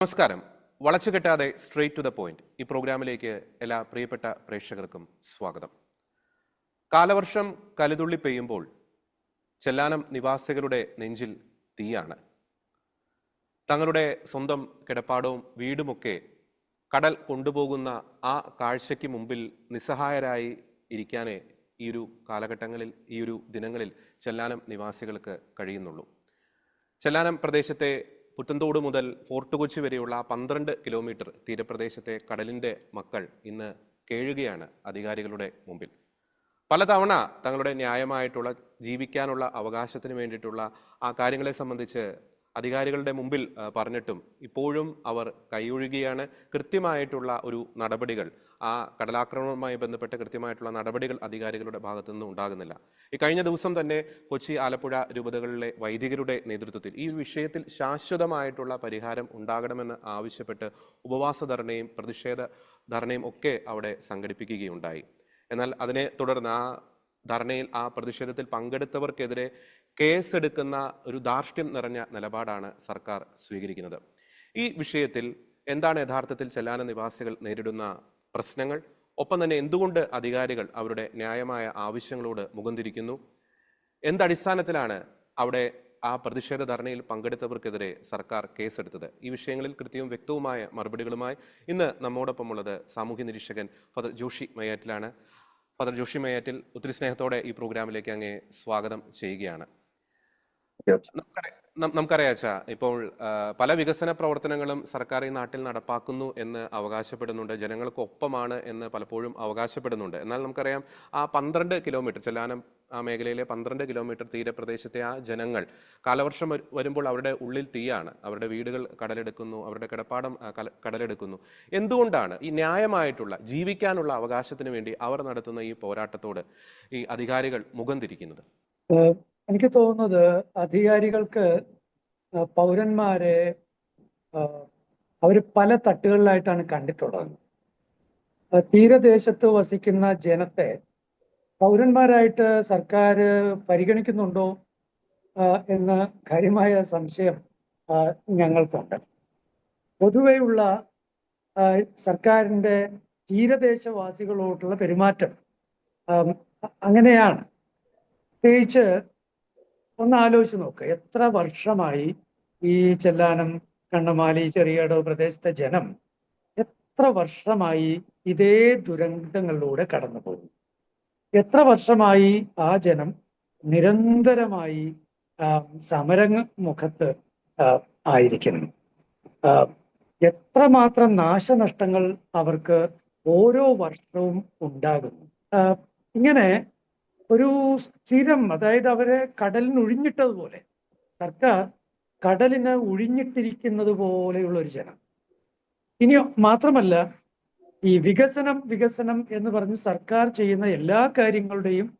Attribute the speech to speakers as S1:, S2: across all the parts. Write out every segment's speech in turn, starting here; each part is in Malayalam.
S1: നമസ്കാരം. വളച്ചു കെട്ടാതെ സ്ട്രെയിറ്റ് ടു ദ പോയിന്റ് ഈ പ്രോഗ്രാമിലേക്ക് എല്ലാ പ്രിയപ്പെട്ട പ്രേക്ഷകർക്കും സ്വാഗതം. കാലവർഷം കലുതുള്ളി പെയ്യുമ്പോൾ ചെല്ലാനം നിവാസികളുടെ നെഞ്ചിൽ തീയാണ്. തങ്ങളുടെ സ്വന്തം കിടപ്പാടവും വീടുമൊക്കെ കടൽ കൊണ്ടുപോകുന്ന ആ കാഴ്ചയ്ക്ക് മുമ്പിൽ നിസ്സഹായരായി ഇരിക്കാനേ ഈ ഒരു കാലഘട്ടങ്ങളിൽ, ഈ ഒരു ദിനങ്ങളിൽ ചെല്ലാനം നിവാസികൾക്ക് കഴിയുന്നുള്ളൂ. ചെല്ലാനം പ്രദേശത്തെ പുത്തൻതോട് മുതൽ ഫോർട്ട് കൊച്ചി വരെയുള്ള 12 കിലോമീറ്റർ തീരപ്രദേശത്തെ കടലിൻ്റെ മക്കൾ ഇന്ന് കേഴുകയാണ് അധികാരികളുടെ മുമ്പിൽ. പലതവണ തങ്ങളുടെ ന്യായമായിട്ടുള്ള ജീവിക്കാനുള്ള അവകാശത്തിന് വേണ്ടിയിട്ടുള്ള ആ കാര്യങ്ങളെ സംബന്ധിച്ച് അധികാരികളുടെ മുമ്പിൽ പറഞ്ഞിട്ടും ഇപ്പോഴും അവർ കൈയൊഴുകിയാണ്. കൃത്യമായിട്ടുള്ള ഒരു നടപടികൾ, ആ കടലാക്രമണവുമായി ബന്ധപ്പെട്ട് കൃത്യമായിട്ടുള്ള നടപടികൾ അധികാരികളുടെ ഭാഗത്തു നിന്നും ഉണ്ടാകുന്നില്ല. ഈ കഴിഞ്ഞ ദിവസം തന്നെ കൊച്ചി, ആലപ്പുഴ രൂപതകളിലെ വൈദികരുടെ നേതൃത്വത്തിൽ ഈ ഒരു വിഷയത്തിൽ ശാശ്വതമായിട്ടുള്ള പരിഹാരം ഉണ്ടാകണമെന്ന് ആവശ്യപ്പെട്ട് ഉപവാസ ധർണയും പ്രതിഷേധ ധർണയും ഒക്കെ അവിടെ സംഘടിപ്പിക്കുകയുണ്ടായി. എന്നാൽ അതിനെ തുടർന്ന് ആ ധർണയിൽ, ആ പ്രതിഷേധത്തിൽ പങ്കെടുത്തവർക്കെതിരെ കേസെടുക്കുന്ന ഒരു ധാർഷ്ട്യം നിറഞ്ഞ നിലപാടാണ് സർക്കാർ സ്വീകരിക്കുന്നത്. ഈ വിഷയത്തിൽ എന്താണ് യഥാർത്ഥത്തിൽ ചെല്ലാനം നിവാസികൾ നേരിടുന്ന പ്രശ്നങ്ങൾ, ഒപ്പം തന്നെ എന്തുകൊണ്ട് അധികാരികൾ അവരുടെ ന്യായമായ ആവശ്യങ്ങളോട് മുഖം തിരിക്കുന്നു, എന്തടിസ്ഥാനത്തിലാണ് അവിടെ ആ പ്രതിഷേധ ധർണയിൽ പങ്കെടുത്തവർക്കെതിരെ സർക്കാർ കേസെടുത്തത്, ഈ വിഷയങ്ങളിൽ കൃത്യവും വ്യക്തവുമായ മറുപടികളുമായി ഇന്ന് നമ്മോടൊപ്പമുള്ളത് സാമൂഹ്യ നിരീക്ഷകൻ ഫാദർ ജോഷി മയ്യാറ്റിലാണ്. ഫാദർ ജോഷി മയ്യാറ്റിൽ, ഒത്തിരി സ്നേഹത്തോടെ ഈ പ്രോഗ്രാമിലേക്ക് അങ്ങേ സ്വാഗതം ചെയ്യുകയാണ്. നമുക്കറിയാം അച്ഛാ, ഇപ്പോൾ പല വികസന പ്രവർത്തനങ്ങളും സർക്കാർ ഈ നാട്ടിൽ നടപ്പാക്കുന്നു എന്ന് അവകാശപ്പെടുന്നുണ്ട്, ജനങ്ങൾക്കൊപ്പമാണ് എന്ന് പലപ്പോഴും അവകാശപ്പെടുന്നുണ്ട്. എന്നാൽ നമുക്കറിയാം ആ 12 കിലോമീറ്റർ ചെല്ലാനം ആ മേഖലയിലെ 12 കിലോമീറ്റർ തീരപ്രദേശത്തെ ആ ജനങ്ങൾ കാലവർഷം വരുമ്പോൾ അവരുടെ ഉള്ളിൽ തീയാണ്. അവരുടെ വീടുകൾ കടലെടുക്കുന്നു, അവരുടെ കിടപ്പാടം കടലെടുക്കുന്നു. എന്തുകൊണ്ടാണ് ഈ ന്യായമായിട്ടുള്ള ജീവിക്കാനുള്ള അവകാശത്തിന് വേണ്ടി അവർ നടത്തുന്ന ഈ പോരാട്ടത്തോട് ഈ അധികാരികൾ മുഖം തിരിക്കുന്നത്?
S2: എനിക്ക് തോന്നുന്നത് അധികാരികൾക്ക് പൗരന്മാരെ അവർ പല തട്ടുകളിലായിട്ടാണ് കണ്ടിട്ടുള്ളത്. തീരദേശത്ത് വസിക്കുന്ന ജനത്തെ പൗരന്മാരായിട്ട് സർക്കാർ പരിഗണിക്കുന്നുണ്ടോ എന്ന കാര്യമായ സംശയം ഞങ്ങൾക്കുണ്ട്. പൊതുവെയുള്ള സർക്കാരിൻ്റെ തീരദേശവാസികളോടുള്ള പെരുമാറ്റം അങ്ങനെയാണ്. പ്രത്യേകിച്ച് ഒന്ന് ആലോചിച്ച് നോക്കുക, എത്ര വർഷമായി ഈ ചെല്ലാനം, കണ്ണമാലി, ചെറിയടവ് പ്രദേശത്തെ ജനം എത്ര വർഷമായി ഇതേ ദുരന്തങ്ങളിലൂടെ കടന്നു പോകുന്നു? എത്ര വർഷമായി ആ ജനം നിരന്തരമായി സമരമുഖത്ത് ആയിരിക്കുന്നു? എത്രമാത്രം നാശനഷ്ടങ്ങൾ അവർക്ക് ഓരോ വർഷവും ഉണ്ടാകുന്നു? ഇങ്ങനെ ഒരു സ്ഥിരം, അതായത് അവരെ കടലിന് ഒഴിഞ്ഞിട്ടതുപോലെ, സർക്കാർ കടലിന് ഒഴിഞ്ഞിട്ടിരിക്കുന്നത് പോലെയുള്ള ഒരു ജനം. ഇനി മാത്രമല്ല, ഈ വികസനം എന്ന് പറഞ്ഞ് സർക്കാർ ചെയ്യുന്ന എല്ലാ കാര്യങ്ങളുടെയും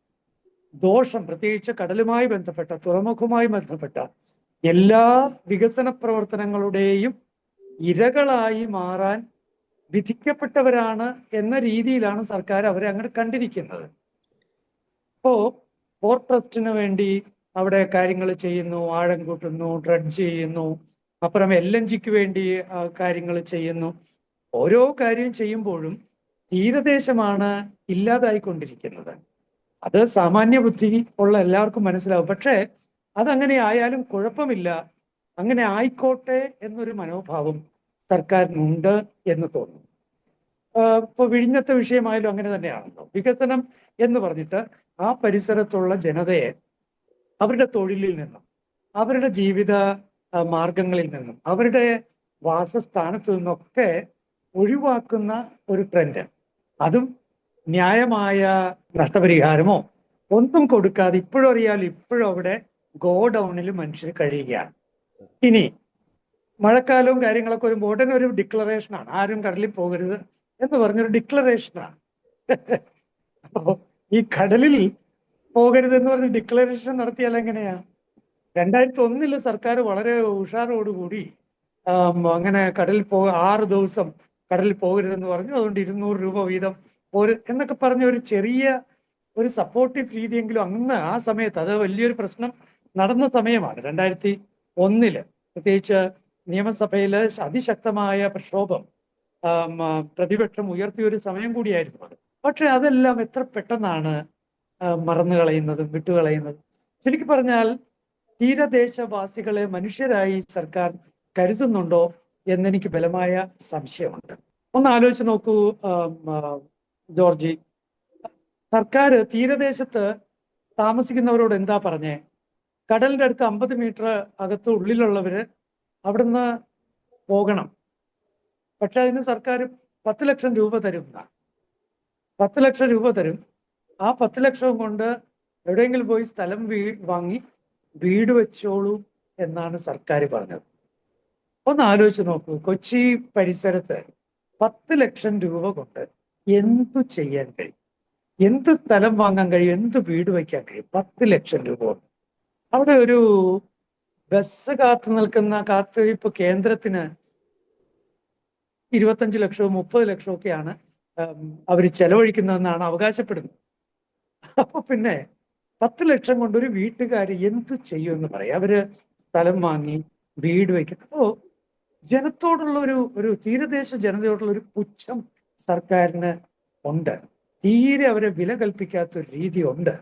S2: ദോഷം, പ്രത്യേകിച്ച് കടലുമായി ബന്ധപ്പെട്ട, തുറമുഖവുമായി ബന്ധപ്പെട്ട എല്ലാ വികസന പ്രവർത്തനങ്ങളുടെയും ഇരകളായി മാറാൻ വിധിക്കപ്പെട്ടവരാണ് എന്ന രീതിയിലാണ് സർക്കാർ അവരെ അങ്ങോട്ട് കണ്ടിരിക്കുന്നത്. ഇപ്പോ പോർട്ട് ട്രസ്റ്റിന് വേണ്ടി അവിടെ കാര്യങ്ങൾ ചെയ്യുന്നു, ആഴം കൂട്ടുന്നു, ഡ്രഡ്ജ് ചെയ്യുന്നു, അപ്പുറം LNGക്ക് വേണ്ടി കാര്യങ്ങൾ ചെയ്യുന്നു. ഓരോ കാര്യം ചെയ്യുമ്പോഴും തീരദേശമാണ് ഇല്ലാതായിക്കൊണ്ടിരിക്കുന്നത്. അത് സാമാന്യ ബുദ്ധി ഉള്ള എല്ലാവർക്കും മനസ്സിലാവും. പക്ഷേ അതങ്ങനെ ആയാലും കുഴപ്പമില്ല, അങ്ങനെ ആയിക്കോട്ടെ എന്നൊരു മനോഭാവം സർക്കാരിനുണ്ട് എന്ന് തോന്നുന്നു. ഇപ്പൊ വിഴിഞ്ഞത്തെ വിഷയമായാലും അങ്ങനെ തന്നെയാണല്ലോ. വികസനം എന്ന് പറഞ്ഞിട്ട് ആ പരിസരത്തുള്ള ജനതയെ അവരുടെ തൊഴിലിൽ നിന്നും, അവരുടെ ജീവിത മാർഗങ്ങളിൽ നിന്നും, അവരുടെ വാസസ്ഥാനത്ത് നിന്നൊക്കെ ഒഴിവാക്കുന്ന ഒരു ട്രെൻഡ്, അതും ന്യായമായ നഷ്ടപരിഹാരമോ ഒന്നും കൊടുക്കാതെ ഇപ്പോഴും അറിയാലോ, ഇപ്പോഴും അവിടെ ഗോഡൌണിൽ മനുഷ്യർ കഴിയുകയാണ്. ഇനി മഴക്കാലവും കാര്യങ്ങളൊക്കെ വരുമ്പോൾ ഉടനെ ഒരു ഡിക്ലറേഷനാണ്, ആരും കടലിൽ പോകരുത് എന്ന് പറഞ്ഞൊരു ഡിക്ലറേഷനാണ്. അപ്പോ ഈ കടലിൽ പോകരുത് എന്ന് പറഞ്ഞ് ഡിക്ലറേഷൻ നടത്തിയാൽ എങ്ങനെയാ? 2001 സർക്കാർ വളരെ ഉഷാറോടുകൂടി അങ്ങനെ കടലിൽ 6 ദിവസം കടലിൽ പോകരുതെന്ന് പറഞ്ഞു. അതുകൊണ്ട് 200 രൂപ വീതം എന്നൊക്കെ പറഞ്ഞ ഒരു ചെറിയ ഒരു സപ്പോർട്ടീവ് രീതിയെങ്കിലും അന്ന് ആ സമയത്ത്, അത് വലിയൊരു പ്രശ്നം നടന്ന സമയമാണ് 2001. പ്രത്യേകിച്ച് നിയമസഭയിൽ അതിശക്തമായ പ്രക്ഷോഭം പ്രതിപക്ഷം ഉയർത്തിയൊരു സമയം കൂടിയായിരുന്നു അത്. പക്ഷെ അതെല്ലാം എത്ര പെട്ടെന്നാണ് മറന്നു കളയുന്നതും വിട്ടുകളയുന്നതും. ശരിക്കും പറഞ്ഞാൽ തീരദേശവാസികളെ മനുഷ്യരായി സർക്കാർ കരുതുന്നുണ്ടോ എന്നെനിക്ക് ബലമായ സംശയമുണ്ട്. ഒന്ന് ആലോചിച്ച് നോക്കൂ ജോർജി, സർക്കാർ തീരദേശത്ത് താമസിക്കുന്നവരോട് എന്താ പറഞ്ഞേ? കടലിന്റെ അടുത്ത് 50 മീറ്റർ അകത്ത് ഉള്ളിലുള്ളവര് അവിടുന്ന് പോകണം. പക്ഷെ അതിന് സർക്കാർ 10 ലക്ഷം രൂപ തരും. 10 ലക്ഷം രൂപ തരും. ആ 10 ലക്ഷവും കൊണ്ട് എവിടെയെങ്കിലും പോയി സ്ഥലം വാങ്ങി വീട് വെച്ചോളൂ എന്നാണ് സർക്കാർ പറഞ്ഞത്. ഒന്ന് ആലോചിച്ച് നോക്കൂ, കൊച്ചി പരിസരത്ത് 10 ലക്ഷം രൂപ കൊണ്ട് എന്തു ചെയ്യാൻ കഴിയും? എന്ത് സ്ഥലം വാങ്ങാൻ കഴിയും? എന്ത് വീട് വയ്ക്കാൻ കഴിയും 10 ലക്ഷം രൂപ കൊണ്ട്? അവിടെ ഒരു ബസ് കാത്തിരിപ്പ് കേന്ദ്രത്തിന് 25 ലക്ഷവും 30 ലക്ഷവും ഒക്കെയാണ് അവർ ചെലവഴിക്കുന്നതെന്നാണ് അവകാശപ്പെടുന്നത്. അപ്പൊ പിന്നെ 10 ലക്ഷം കൊണ്ട് ഒരു വീട്ടുകാർ എന്തു ചെയ്യുമെന്ന് പറയാം? അവര് സ്ഥലം വാങ്ങി വീട് വയ്ക്കും. അപ്പോ ജനത്തോടുള്ള ഒരു തീരദേശ ജനതയോടുള്ള ഒരു പുച്ഛം സർക്കാരിന് ഉണ്ട്. തീരെ അവരെ വില കൽപ്പിക്കാത്ത ഒരു രീതി ഉണ്ട്.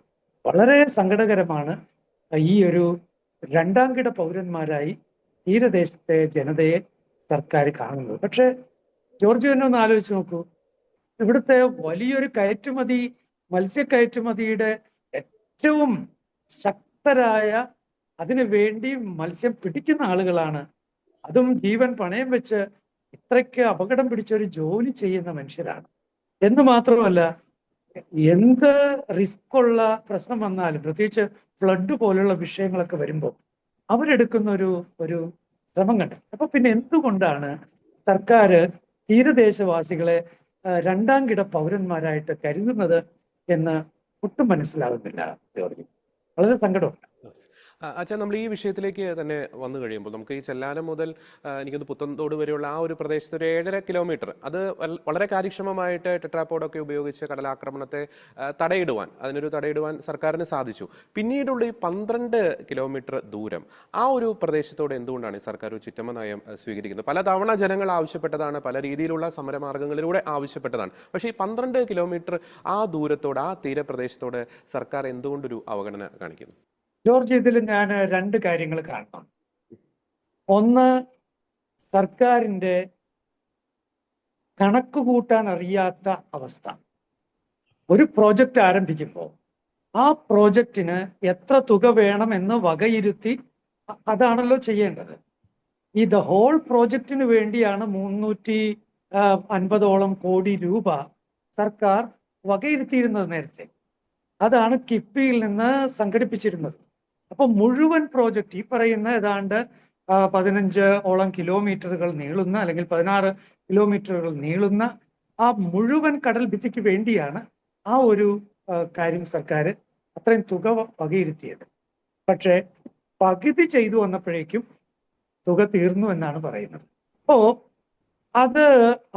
S2: വളരെ സങ്കടകരമാണ് ഈ ഒരു രണ്ടാം കിട പൗരന്മാരായി തീരദേശത്തെ ജനതയെ സർക്കാർ കാണുന്നത്. പക്ഷെ ജോർജ് തന്നെ ഒന്ന് ആലോചിച്ച് നോക്കൂ, ഇവിടുത്തെ വലിയൊരു കയറ്റുമതി, മത്സ്യ കയറ്റുമതിയുടെ ഏറ്റവും ശക്തരായ, അതിനു വേണ്ടി മത്സ്യം പിടിക്കുന്ന ആളുകളാണ്. അതും ജീവൻ പണയം വെച്ച് ഇത്രയ്ക്ക് അപകടം പിടിച്ച ഒരു ജോലി ചെയ്യുന്ന മനുഷ്യരാണ്. എന്ന് മാത്രമല്ല, എന്ത് റിസ്ക് ഉള്ള പ്രശ്നം വന്നാലും, പ്രത്യേകിച്ച് ഫ്ലഡ് പോലുള്ള വിഷയങ്ങളൊക്കെ വരുമ്പോൾ അവരെടുക്കുന്ന ഒരു ശ്രമം കണ്ട്. അപ്പൊ പിന്നെ എന്തുകൊണ്ടാണ് സർക്കാർ തീരദേശവാസികളെ രണ്ടാം കിട പൗരന്മാരായിട്ട് കരുതുന്നത് എന്ന് ഒട്ടും മനസ്സിലാകുന്നില്ല ജോർജ്. വളരെ സങ്കടമുണ്ട്.
S1: അച്ഛാ, നമ്മൾ ഈ വിഷയത്തിലേക്ക് തന്നെ വന്നു കഴിയുമ്പോൾ നമുക്ക് ഈ ചെല്ലാനം മുതൽ എനിക്കൊന്ന് പുത്തൻതോട് വരെയുള്ള ആ ഒരു പ്രദേശത്ത് ഒരു 7.5 കിലോമീറ്റർ, അത് വളരെ കാര്യക്ഷമമായിട്ട് ടെട്രാപോഡൊക്കെ ഉപയോഗിച്ച് കടലാക്രമണത്തെ തടയിടുവാൻ സർക്കാരിന് സാധിച്ചു. പിന്നീടുള്ള ഈ 12 കിലോമീറ്റർ ദൂരം, ആ ഒരു പ്രദേശത്തോട് എന്തുകൊണ്ടാണ് ഈ സർക്കാർ ഒരു ചിറ്റമ്മ നയം സ്വീകരിക്കുന്നത്? പല തവണ ജനങ്ങൾ ആവശ്യപ്പെട്ടതാണ്, പല രീതിയിലുള്ള സമരമാർഗങ്ങളിലൂടെ ആവശ്യപ്പെട്ടതാണ്. പക്ഷേ ഈ 12 കിലോമീറ്റർ ആ ദൂരത്തോട്, ആ തീരപ്രദേശത്തോട് സർക്കാർ എന്തുകൊണ്ടൊരു അവഗണന കാണിക്കുന്നു?
S2: ജോർജ്, ഇതിൽ ഞാൻ 2 കാര്യങ്ങൾ കാണണം. ഒന്ന്, സർക്കാരിൻ്റെ കണക്ക് കൂട്ടാൻ അറിയാത്ത അവസ്ഥ. ഒരു പ്രോജക്റ്റ് ആരംഭിക്കുമ്പോൾ ആ പ്രോജക്റ്റിന് എത്ര തുക വേണം എന്ന് വകയിരുത്തി അതാണല്ലോ ചെയ്യേണ്ടത്. ഈ ദ ഹോൾ പ്രോജക്റ്റിന് വേണ്ടിയാണ് 350ഓളം കോടി രൂപ സർക്കാർ വകയിരുത്തിയിരുന്നത് നേരത്തെ. അതാണ് കിഫ്ബിയിൽ നിന്ന് സംഘടിപ്പിച്ചിരുന്നത്. അപ്പൊ മുഴുവൻ പ്രോജക്റ്റ്, ഈ പറയുന്ന ഏതാണ്ട് 15ഓളം കിലോമീറ്ററുകൾ നീളുന്ന, അല്ലെങ്കിൽ 16 കിലോമീറ്ററുകൾ നീളുന്ന ആ മുഴുവൻ കടൽ ഭിത്തിക്ക് വേണ്ടിയാണ് ആ ഒരു കാര്യം സർക്കാർ അത്രയും തുക വകയിരുത്തിയത്. പക്ഷെ പകുതി ചെയ്തു വന്നപ്പോഴേക്കും തുക തീർന്നു എന്നാണ് പറയുന്നത്. അപ്പോ അത്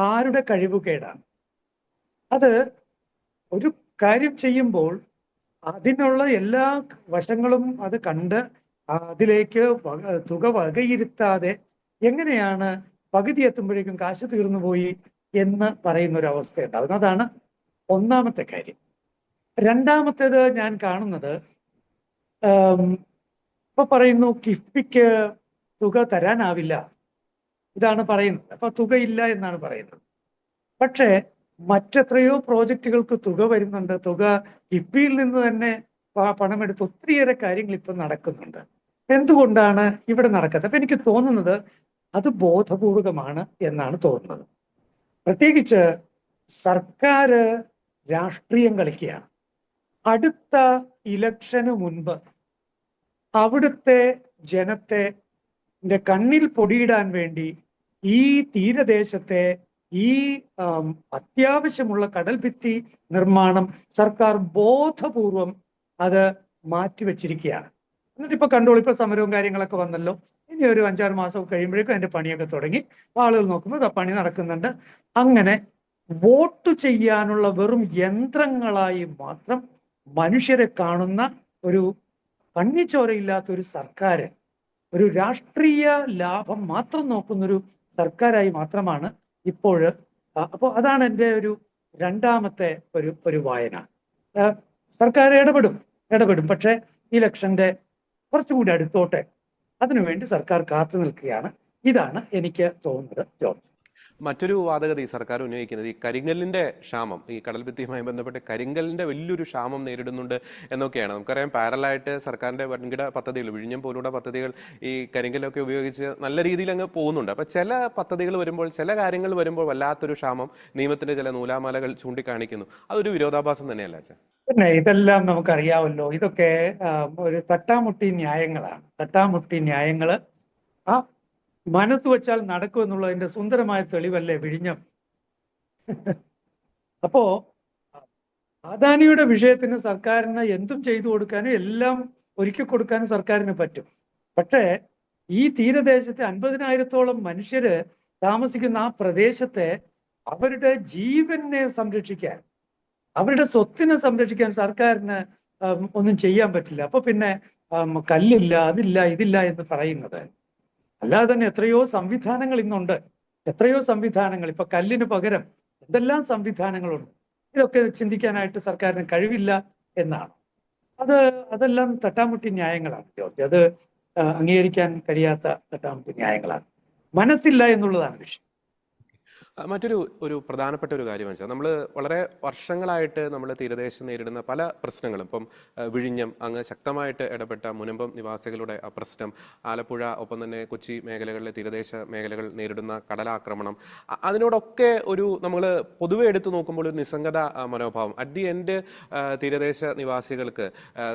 S2: ആരുടെ കഴിവുകേടാണ്? അത് ഒരു കാര്യം ചെയ്യുമ്പോൾ അതിനുള്ള എല്ലാ വശങ്ങളും അത് കണ്ട് അതിലേക്ക് തുക വകയിരുത്താതെ എങ്ങനെയാണ് പകുതി എത്തുമ്പോഴേക്കും കാശ് തീർന്നു പോയി എന്ന് പറയുന്ന ഒരു അവസ്ഥ ഉണ്ടാകും. അതാണ് ഒന്നാമത്തെ കാര്യം. രണ്ടാമത്തേത് ഞാൻ കാണുന്നത്, ഇപ്പൊ പറയുന്നു കിഫ്ബിക്ക് തുക തരാനാവില്ല, ഇതാണ് പറയുന്നത്. അപ്പൊ തുകയില്ല എന്നാണ് പറയുന്നത്. പക്ഷേ മറ്റെത്രയോ പ്രോജക്റ്റുകൾക്ക് തുക വരുന്നുണ്ട്. തുക കിഫ്ബിയിൽ നിന്ന് തന്നെ പണമെടുത്ത് ഒത്തിരിയേറെ കാര്യങ്ങൾ ഇപ്പൊ നടക്കുന്നുണ്ട്. എന്തുകൊണ്ടാണ് ഇവിടെ നടക്കാത്തത്? അപ്പൊ എനിക്ക് തോന്നുന്നത് അത് ബോധപൂർവകമാണ് എന്നാണ് തോന്നുന്നത്. പ്രത്യേകിച്ച് സർക്കാർ രാഷ്ട്രീയം കളിക്കുകയാണ്. അടുത്ത ഇലക്ഷന് മുൻപ് അവിടുത്തെ ജനത്തെ കണ്ണിൽ പൊടിയിടാൻ വേണ്ടി ഈ തീരദേശത്തെ ഈ അത്യാവശ്യമുള്ള കടൽഭിത്തി നിർമ്മാണം സർക്കാർ ബോധപൂർവം അത് മാറ്റിവെച്ചിരിക്കുകയാണ്. എന്നിട്ട് ഇപ്പൊ കണ്ടോളൂ, ഇപ്പൊ സമരവും കാര്യങ്ങളൊക്കെ വന്നല്ലോ. ഇനി ഒരു 5-6 മാസം കഴിയുമ്പോഴേക്കും അതിന്റെ പണിയൊക്കെ തുടങ്ങി. ആളുകൾ നോക്കുമ്പോൾ ആ പണി നടക്കുന്നുണ്ട്. അങ്ങനെ വോട്ട് ചെയ്യാനുള്ള വെറും യന്ത്രങ്ങളായി മാത്രം മനുഷ്യരെ കാണുന്ന ഒരു കണ്ണിച്ചോരയില്ലാത്ത ഒരു സർക്കാർ ഒരു രാഷ്ട്രീയ ലാഭം മാത്രം നോക്കുന്നൊരു സർക്കാരായി മാത്രമാണ് ഇപ്പോൾ. അപ്പോൾ അതാണ് എൻ്റെ ഒരു രണ്ടാമത്തെ ഒരു വായന. സർക്കാർ ഇടപെടും, പക്ഷെ ഇലക്ഷന്റെ കുറച്ചുകൂടി അടുത്തോട്ടെ അതിനുവേണ്ടി സർക്കാർ കാത്തു നിൽക്കുകയാണ്. ഇതാണ് എനിക്ക് തോന്നുന്നത്. ജോർജ്,
S1: മറ്റൊരു വാദഗതി സർക്കാർ ഉന്നയിക്കുന്നത് ഈ കരിങ്കല്ലിന്റെ ക്ഷാമം, ഈ കടൽഭിത്തിയുമായി ബന്ധപ്പെട്ട് കരിങ്കല്ലിന്റെ വലിയൊരു ക്ഷാമം നേരിടുന്നുണ്ട് എന്നൊക്കെയാണ്. നമുക്കറിയാം, പാരലായിട്ട് സർക്കാരിന്റെ വൻകിട പദ്ധതികൾ, വിഴിഞ്ഞം പോലുള്ള പദ്ധതികൾ ഈ കരിങ്കല്ലൊക്കെ ഉപയോഗിച്ച് നല്ല രീതിയിൽ അങ്ങ് പോകുന്നുണ്ട്. അപ്പൊ ചില പദ്ധതികൾ വരുമ്പോൾ, ചില കാര്യങ്ങൾ വരുമ്പോൾ വല്ലാത്തൊരു ക്ഷാമം നിയമത്തിന്റെ ചില നൂലാമാലകൾ ചൂണ്ടിക്കാണിക്കുന്നു. അതൊരു വിരോധാഭാസം തന്നെയല്ല അച്ഛാ?
S2: പിന്നെ ഇതെല്ലാം നമുക്കറിയാമല്ലോ. ഇതൊക്കെ ഒരു തട്ടാമുട്ടി ന്യായങ്ങള് ആ മനസ്സ് വെച്ചാൽ നടക്കും എന്നുള്ളതിന്റെ സുന്ദരമായ തെളിവല്ലേ വിഴിഞ്ഞം. അപ്പോ അദാനിയുടെ വിഷയത്തിന് സർക്കാരിന് എന്തും ചെയ്തു കൊടുക്കാനും എല്ലാം ഒരുക്കി കൊടുക്കാനും സർക്കാരിന് പറ്റും. പക്ഷേ ഈ തീരദേശത്തെ 50,000-ഓളം മനുഷ്യര് താമസിക്കുന്ന ആ പ്രദേശത്തെ അവരുടെ ജീവനെ സംരക്ഷിക്കാൻ, അവരുടെ സ്വത്തിനെ സംരക്ഷിക്കാൻ സർക്കാരിന് ഒന്നും ചെയ്യാൻ പറ്റില്ല. അപ്പൊ പിന്നെ കല്ലില്ല, അതില്ല, ഇതില്ല എന്ന് പറയുന്നത് അല്ലാതെ തന്നെ എത്രയോ സംവിധാനങ്ങൾ ഇന്നുണ്ട്. ഇപ്പൊ കല്ലിന് പകരം എന്തെല്ലാം സംവിധാനങ്ങളുണ്ട്. ഇതൊക്കെ ചിന്തിക്കാനായിട്ട് സർക്കാരിന് കഴിവില്ല എന്നാണ്. അതെല്ലാം തട്ടാമുട്ടി ന്യായങ്ങളാണ് ജോർജ്. അത് അംഗീകരിക്കാൻ കഴിയാത്ത തട്ടാമുട്ടി ന്യായങ്ങളാണ്. മനസ്സില്ല എന്നുള്ളതാണ് വിഷയം.
S1: ഒരു പ്രധാനപ്പെട്ട ഒരു കാര്യം വെച്ചാൽ, നമ്മൾ വളരെ വർഷങ്ങളായിട്ട് നമ്മൾ തീരദേശം നേരിടുന്ന പല പ്രശ്നങ്ങളും, ഇപ്പം വിഴിഞ്ഞം അങ്ങ് ശക്തമായിട്ട് ഇടപെട്ട മുനമ്പം നിവാസികളുടെ ആ പ്രശ്നം, ആലപ്പുഴ, ഒപ്പം തന്നെ കൊച്ചി മേഖലകളിലെ തീരദേശ മേഖലകൾ നേരിടുന്ന കടലാക്രമണം, അതിനോടൊക്കെ നമ്മൾ പൊതുവെ എടുത്തു നോക്കുമ്പോൾ ഒരു നിസ്സംഗത മനോഭാവം. അറ്റ് ദി എൻഡ് തീരദേശ നിവാസികൾക്ക്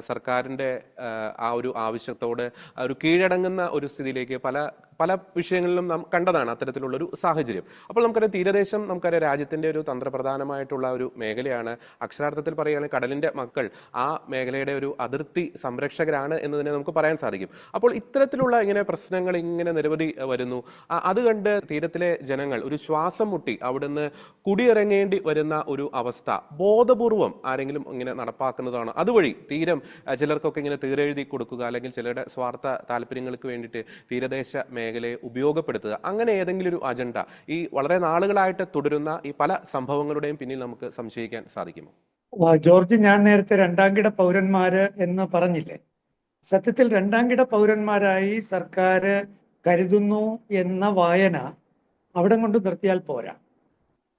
S1: സർക്കാരിൻ്റെ ആ ഒരു ആവശ്യത്തോട് ഒരു കീഴടങ്ങുന്ന ഒരു സ്ഥിതിയിലേക്ക് പല വിഷയങ്ങളിലും നാം കണ്ടതാണ് അത്തരത്തിലുള്ളൊരു സാഹചര്യം. അപ്പോൾ നമുക്കറിയാം, തീരദേശം നമുക്കറിയാം രാജ്യത്തിൻ്റെ ഒരു തന്ത്രപ്രധാനമായിട്ടുള്ള ഒരു മേഖലയാണ്. അക്ഷരാർത്ഥത്തിൽ പറയുകയാണെങ്കിൽ കടലിൻ്റെ മക്കൾ ആ മേഖലയുടെ ഒരു അതിർത്തി സംരക്ഷകരാണ് എന്ന് തന്നെ നമുക്ക് പറയാൻ സാധിക്കും. അപ്പോൾ ഇത്തരത്തിലുള്ള ഇങ്ങനെ പ്രശ്നങ്ങൾ ഇങ്ങനെ നിരവധി വരുന്നു. അത് കണ്ട് തീരത്തിലെ ജനങ്ങൾ ഒരു ശ്വാസം മുട്ടി അവിടുന്ന് കുടിയിറങ്ങേണ്ടി വരുന്ന ഒരു അവസ്ഥ ബോധപൂർവം ആരെങ്കിലും ഇങ്ങനെ നടപ്പാക്കുന്നതാണ്. അതുവഴി തീരം ചിലർക്കൊക്കെ ഇങ്ങനെ തീരെഴുതി കൊടുക്കുക, അല്ലെങ്കിൽ ചിലരുടെ സ്വാർത്ഥ താല്പര്യങ്ങൾക്ക് വേണ്ടിയിട്ട് തീരദേശ മേഖലയെ ഉപയോഗപ്പെടുത്തുക, അങ്ങനെ ഏതെങ്കിലും ഒരു അജണ്ട ഈ വളരെ നാളുകളായിട്ട് തുടരുന്ന ഈ പല സംഭവങ്ങളുടെയും പിന്നിൽ നമുക്ക് സംശയിക്കാൻ സാധിക്കുമോ?
S2: ജോർജ്, ഞാൻ നേരത്തെ രണ്ടാംകിട പൗരന്മാര് എന്ന് പറഞ്ഞില്ലേ? സത്യത്തിൽ രണ്ടാംകിട പൗരന്മാരായി സർക്കാർ കരുതുന്നു എന്ന വായന അവിടെ കൊണ്ട് നിർത്തിയാൽ പോരാ.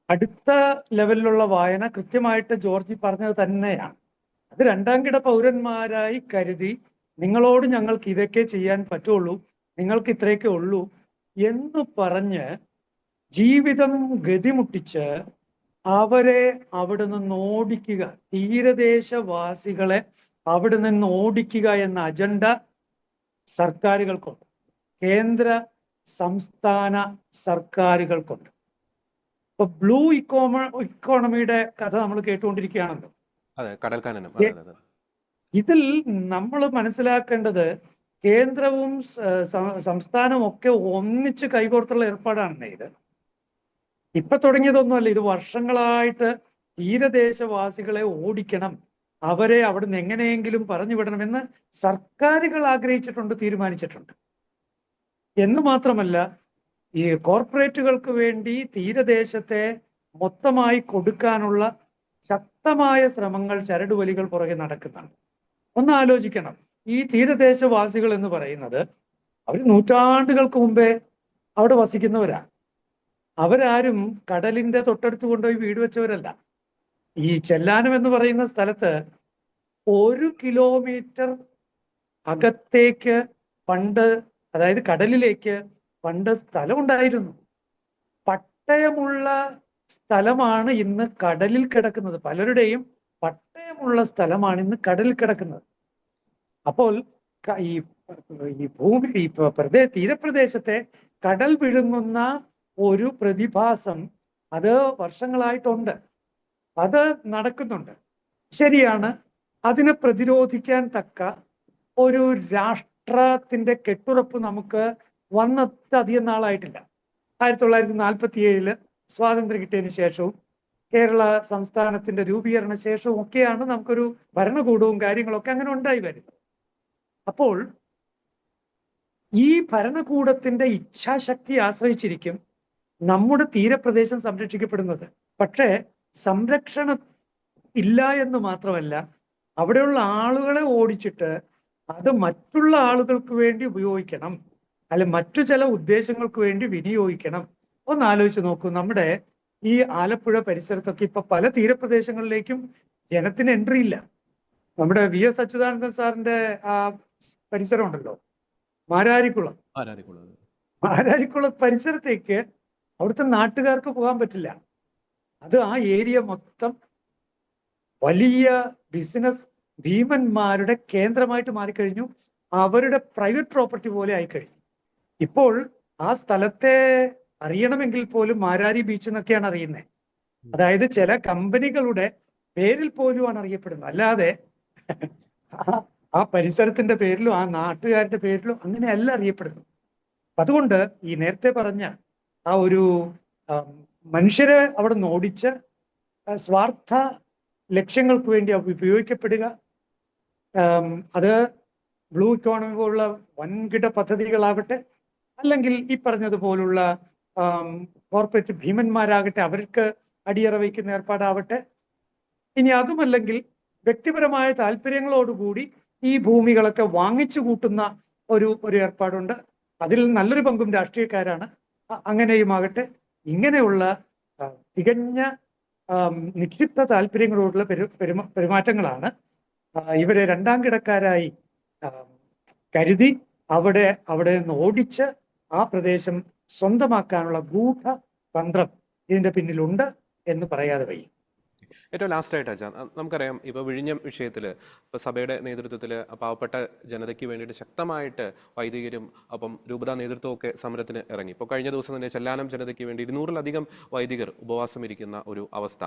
S2: അടുത്ത ലെവലിലുള്ള വായന കൃത്യമായിട്ട് ജോർജ് പറഞ്ഞത് തന്നെയാണ്. അത് രണ്ടാംകിട പൗരന്മാരായി കരുതി നിങ്ങളോട് ഞങ്ങൾക്ക് ഇതൊക്കെ ചെയ്യാൻ പറ്റുള്ളൂ, നിങ്ങൾക്ക് ഇത്രയൊക്കെ ഉള്ളൂ എന്ന് പറഞ്ഞ് ജീവിതം ഗതിമുട്ടിച്ച് അവരെ അവിടെ നിന്ന് ഓടിക്കുക, തീരദേശവാസികളെ അവിടെ നിന്ന് ഓടിക്കുക എന്ന അജണ്ട സർക്കാരുകൾക്കുണ്ട്, കേന്ദ്ര സംസ്ഥാന സർക്കാരുകൾക്കുണ്ട്. ഇപ്പൊ ബ്ലൂ ഇക്കോണമിയുടെ കഥ നമ്മൾ കേട്ടുകൊണ്ടിരിക്കുകയാണല്ലോ. ഇതിൽ നമ്മൾ മനസ്സിലാക്കേണ്ടത് കേന്ദ്രവും സംസ്ഥാനവും ഒക്കെ ഒന്നിച്ച് കൈകോർത്തുള്ള ഏർപ്പാടാണ് ഇത്. ഇപ്പൊ തുടങ്ങിയതൊന്നുമല്ല. ഇത് വർഷങ്ങളായിട്ട് തീരദേശവാസികളെ ഓടിക്കണം, അവരെ അവിടുന്ന് എങ്ങനെയെങ്കിലും പറഞ്ഞു വിടണമെന്ന് സർക്കാരുകൾ ആഗ്രഹിച്ചിട്ടുണ്ട്, തീരുമാനിച്ചിട്ടുണ്ട്. എന്ന് മാത്രമല്ല, ഈ കോർപ്പറേറ്റുകൾക്ക് വേണ്ടി തീരദേശത്തെ മൊത്തമായി കൊടുക്കാനുള്ള ശക്തമായ ശ്രമങ്ങൾ, ചരടുവലികൾ പുറകെ നടക്കുന്നുണ്ട്. ഒന്ന് ആലോചിക്കണം, ഈ തീരദേശവാസികൾ എന്ന് പറയുന്നത് അവർ നൂറ്റാണ്ടുകൾക്ക് മുമ്പേ അവിടെ വസിക്കുന്നവരാണ്. അവരാരും കടലിന്റെ തൊട്ടടുത്ത് കൊണ്ടുപോയി വീട് വെച്ചവരല്ല. ഈ ചെല്ലാനം എന്ന് പറയുന്ന സ്ഥലത്ത് 1 കിലോമീറ്റർ അകത്തേക്ക് പണ്ട്, അതായത് കടലിലേക്ക് പണ്ട് സ്ഥലം ഉണ്ടായിരുന്നു. പട്ടയമുള്ള സ്ഥലമാണ് ഇന്ന് കടലിൽ കിടക്കുന്നത്. പലരുടെയും പട്ടയമുള്ള സ്ഥലമാണ് ഇന്ന് കടലിൽ കിടക്കുന്നത്. അപ്പോൾ ഈ ഭൂമി, തീരപ്രദേശത്തെ കടൽ വിഴുങ്ങുന്ന ഒരു പ്രതിഭാസം അത് വർഷങ്ങളായിട്ടുണ്ട്, അത് നടക്കുന്നുണ്ട്. ശരിയാണ്, അതിനെ പ്രതിരോധിക്കാൻ തക്ക ഒരു രാഷ്ട്രത്തിന്റെ കെട്ടുറപ്പ് നമുക്ക് വന്നിട്ട് അധികം നാളായിട്ടില്ല. 1947 സ്വാതന്ത്ര്യം കിട്ടിയതിന് ശേഷവും കേരള സംസ്ഥാനത്തിന്റെ രൂപീകരണ ശേഷവും ഒക്കെയാണ് നമുക്കൊരു ഭരണകൂടവും കാര്യങ്ങളൊക്കെ അങ്ങനെ ഉണ്ടായി വരുന്നത്. അപ്പോൾ ഈ ഭരണകൂടത്തിന്റെ ഇച്ഛാശക്തി ആശ്രയിച്ചിരിക്കും നമ്മുടെ തീരപ്രദേശം സംരക്ഷിക്കപ്പെടുന്നത്. പക്ഷേ സംരക്ഷണം ഇല്ല എന്ന് മാത്രമല്ല, അവിടെയുള്ള ആളുകളെ ഓടിച്ചിട്ട് അത് മറ്റുള്ള ആളുകൾക്ക് വേണ്ടി ഉപയോഗിക്കണം, അല്ല മറ്റു ചില ഉദ്ദേശങ്ങൾക്ക് വേണ്ടി വിനിയോഗിക്കണം. ഒന്ന് ആലോചിച്ച് നോക്കൂ, നമ്മുടെ ഈ ആലപ്പുഴ പരിസരത്തൊക്കെ ഇപ്പൊ പല തീരപ്രദേശങ്ങളിലേക്കും ജനത്തിന് എൻട്രി ഇല്ല. നമ്മുടെ VS അച്യുതാനന്ദൻ സാറിന്റെ ആ പരിസരം ഉണ്ടല്ലോ, മാരാരിക്കുളം. മാരാരിക്കുളം പരിസരത്തേക്ക് അവിടുത്തെ നാട്ടുകാർക്ക് പോകാൻ പറ്റില്ല. അത് ആ ഏരിയ മൊത്തം വലിയ ബിസിനസ് ഭീമന്മാരുടെ കേന്ദ്രമായിട്ട് മാറിക്കഴിഞ്ഞു. അവരുടെ പ്രൈവറ്റ് പ്രോപ്പർട്ടി പോലെ ആയിക്കഴിഞ്ഞു. ഇപ്പോൾ ആ സ്ഥലത്തെ അറിയണമെങ്കിൽ പോലും മാരാരി ബീച്ച് എന്നൊക്കെയാണ് അറിയുന്നത്. അതായത് ചില കമ്പനികളുടെ പേരിൽ പോലുമാണ് അറിയപ്പെടുന്നത്, അല്ലാതെ ആ പരിസരത്തിന്റെ പേരിലും ആ നാട്ടുകാരുടെ പേരിലും അങ്ങനെയല്ല അറിയപ്പെടുന്നു. അതുകൊണ്ട് ഈ നേരത്തെ പറഞ്ഞ ആ ഒരു മനുഷ്യരെ അവിടെ നിന്ന് ഓടിച്ച് സ്വാർത്ഥ ലക്ഷ്യങ്ങൾക്ക് വേണ്ടി ഉപയോഗിക്കപ്പെടുക, അത് ബ്ലൂ ഇക്കോണമി പോലുള്ള വൻകിട പദ്ധതികളാവട്ടെ, അല്ലെങ്കിൽ ഈ പറഞ്ഞതുപോലുള്ള കോർപ്പറേറ്റ് ഭീമന്മാരാകട്ടെ, അവർക്ക് അടിയറ വയ്ക്കുന്ന ഏർപ്പാടാവട്ടെ, ഇനി അതുമല്ലെങ്കിൽ വ്യക്തിപരമായ താല്പര്യങ്ങളോടുകൂടി ഈ ഭൂമികളൊക്കെ വാങ്ങിച്ചു കൂട്ടുന്ന ഒരു ഏർപ്പാടുണ്ട്. അതിൽ നല്ലൊരു പങ്കും രാഷ്ട്രീയക്കാരാണ്. അങ്ങനെയുമാകട്ടെ, ഇങ്ങനെയുള്ള തികഞ്ഞ നിക്ഷിപ്ത താല്പര്യങ്ങളോടുള്ള പെരുമാറ്റങ്ങളാണ് ഇവരെ രണ്ടാം കിടക്കാരായി കരുതി അവിടെ നിന്ന് ഓടിച്ച് ആ പ്രദേശം സ്വന്തമാക്കാനുള്ള ഗൂഢ തന്ത്രം ഇതിന്റെ പിന്നിലുണ്ട് എന്ന് പറയാതെ വയ്യ.
S1: ഏറ്റവും ലാസ്റ്റായിട്ട് അച്ഛാ, നമുക്കറിയാം ഇപ്പോൾ വിഴിഞ്ഞം വിഷയത്തിൽ ഇപ്പോൾ സഭയുടെ നേതൃത്വത്തിൽ പാവപ്പെട്ട ജനതയ്ക്ക് വേണ്ടിയിട്ട് ശക്തമായിട്ട് വൈദികരും ഒപ്പം രൂപതാ നേതൃത്വമൊക്കെ സമരത്തിന് ഇറങ്ങി. ഇപ്പോൾ കഴിഞ്ഞ ദിവസം തന്നെ ചെല്ലാനം ജനതയ്ക്ക് വേണ്ടി 200-ലധികം വൈദികർ ഉപവാസം ഇരിക്കുന്ന ഒരു അവസ്ഥ.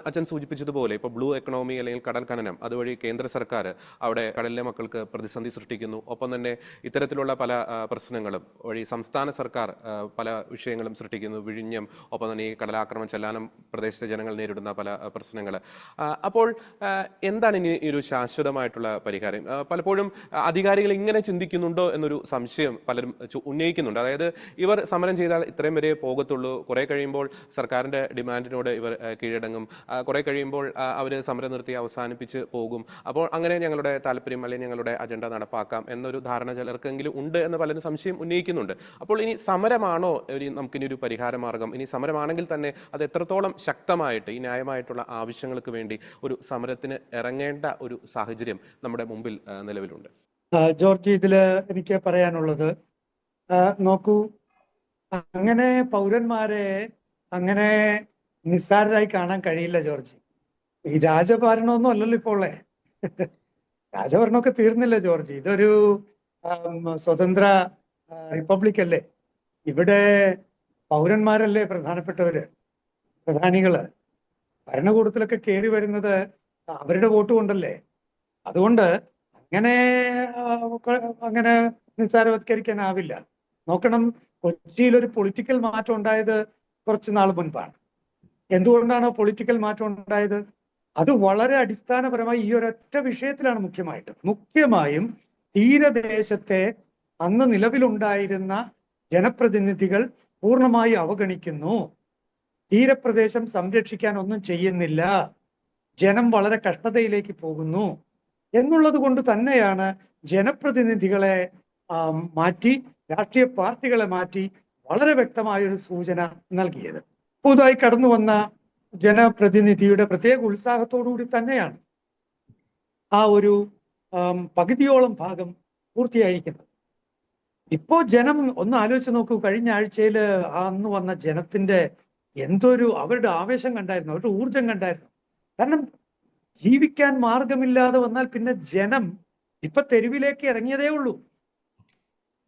S1: അച്ഛൻ സൂചിപ്പിച്ചതുപോലെ ഇപ്പോൾ ബ്ലൂ എക്കണോമി അല്ലെങ്കിൽ കടൽ ഖനനം അതുവഴി കേന്ദ്ര സർക്കാർ അവിടെ കടലിലെ മക്കൾക്ക് പ്രതിസന്ധി സൃഷ്ടിക്കുന്നു. ഒപ്പം തന്നെ ഇത്തരത്തിലുള്ള പല പ്രശ്നങ്ങളും വഴി സംസ്ഥാന സർക്കാർ പല വിഷയങ്ങളും സൃഷ്ടിക്കുന്നു. വിഴിഞ്ഞം, ഒപ്പം തന്നെ ഈ കടലാക്രമണം ചെല്ലാനം പ്രദേശത്തെ ജനങ്ങൾ നേരിടുന്ന പല പ്രശ്നങ്ങൾ. അപ്പോൾ എന്താണ് ഇനി ഒരു ശാശ്വതമായിട്ടുള്ള പരിഹാരം? പലപ്പോഴും അധികാരികൾ ഇങ്ങനെ ചിന്തിക്കുന്നുണ്ടോ എന്നൊരു സംശയം പലരും ഉന്നയിക്കുന്നുണ്ട്. അതായത് ഇവർ സമരം ചെയ്താൽ ഇത്രയും വരെ പോകത്തുള്ളൂ, കുറെ കഴിയുമ്പോൾ സർക്കാരിന്റെ ഡിമാൻഡിനോട് ഇവർ കീഴടങ്ങും, കുറെ കഴിയുമ്പോൾ അവർ സമരം നിർത്തി അവസാനിപ്പിച്ച് പോകും, അപ്പോൾ അങ്ങനെ ഞങ്ങളുടെ താല്പര്യം അല്ലെങ്കിൽ ഞങ്ങളുടെ അജണ്ട നടപ്പാക്കാം എന്നൊരു ധാരണ ചിലർക്കെങ്കിലും ഉണ്ട് എന്ന് പലരും സംശയം ഉന്നയിക്കുന്നുണ്ട്. അപ്പോൾ ഇനി സമരമാണോ നമുക്കിനി ഒരു പരിഹാര മാർഗം? ഇനി സമരമാണെങ്കിൽ തന്നെ അത് എത്രത്തോളം ശക്തമായിട്ട് ഈ ന്യായമായിട്ടുള്ള ആവശ്യങ്ങൾക്ക് വേണ്ടി ഒരു സമരത്തിന് ഇറങ്ങേണ്ട ഒരു സാഹചര്യം നമ്മുടെ മുമ്പിൽ നിലവിലുണ്ട്?
S2: ജോർജ്, ഇതില് എനിക്ക് പറയാനുള്ളത്, നോക്കൂ, അങ്ങനെ പൗരന്മാരെ അങ്ങനെ നിസ്സാരരായി കാണാൻ കഴിയില്ല ജോർജ്. ഈ രാജഭരണമൊന്നും അല്ലല്ലോ ഇപ്പോൾ ഉള്ളേ. രാജഭരണമൊക്കെ തീർന്നില്ല ജോർജ്. ഇതൊരു സ്വതന്ത്ര റിപ്പബ്ലിക് അല്ലേ. ഇവിടെ പൗരന്മാരല്ലേ പ്രധാനപ്പെട്ടവര്, പ്രധാനികള്. ഭരണകൂടത്തിലൊക്കെ കയറി വരുന്നത് അവരുടെ വോട്ട് കൊണ്ടല്ലേ. അതുകൊണ്ട് അങ്ങനെ നിസ്സാരവത്കരിക്കാനാവില്ല. നോക്കണം, കൊച്ചിയിൽ ഒരു പൊളിറ്റിക്കൽ മാറ്റം ഉണ്ടായത് കുറച്ച് നാൾ മുൻപാണ്. എന്തുകൊണ്ടാണ് പൊളിറ്റിക്കൽ മാറ്റം ഉണ്ടായത്? അത് വളരെ അടിസ്ഥാനപരമായി ഈ ഒരൊറ്റ വിഷയത്തിലാണ്. മുഖ്യമായും തീരദേശത്തെ അന്ന് നിലവിലുണ്ടായിരുന്ന ജനപ്രതിനിധികൾ പൂർണ്ണമായി അവഗണിക്കുന്നു. തീരപ്രദേശം സംരക്ഷിക്കാൻ ഒന്നും ചെയ്യുന്നില്ല, ജനം വളരെ കഷ്ടതയിലേക്ക് പോകുന്നു എന്നുള്ളത് കൊണ്ട് തന്നെയാണ് ജനപ്രതിനിധികളെ മാറ്റി, രാഷ്ട്രീയ പാർട്ടികളെ മാറ്റി വളരെ വ്യക്തമായൊരു സൂചന നൽകിയത്. പുതുതായി കടന്നു വന്ന ജനപ്രതിനിധിയുടെ പ്രത്യേക ഉത്സാഹത്തോടുകൂടി തന്നെയാണ് ആ ഒരു പകുതിയോളം ഭാഗം പൂർത്തിയായിരിക്കുന്നത്. ഇപ്പോ ജനം ഒന്ന് ആലോചിച്ച് നോക്കൂ, കഴിഞ്ഞ ആഴ്ചയിൽ അന്ന് വന്ന ജനത്തിന്റെ അവരുടെ ആവേശം കണ്ടായിരുന്നു, അവരുടെ ഊർജം കണ്ടായിരുന്നു. കാരണം ജീവിക്കാൻ മാർഗമില്ലാതെ വന്നാൽ പിന്നെ ജനം ഇപ്പൊ തെരുവിലേക്ക് ഇറങ്ങിയതേ ഉള്ളൂ.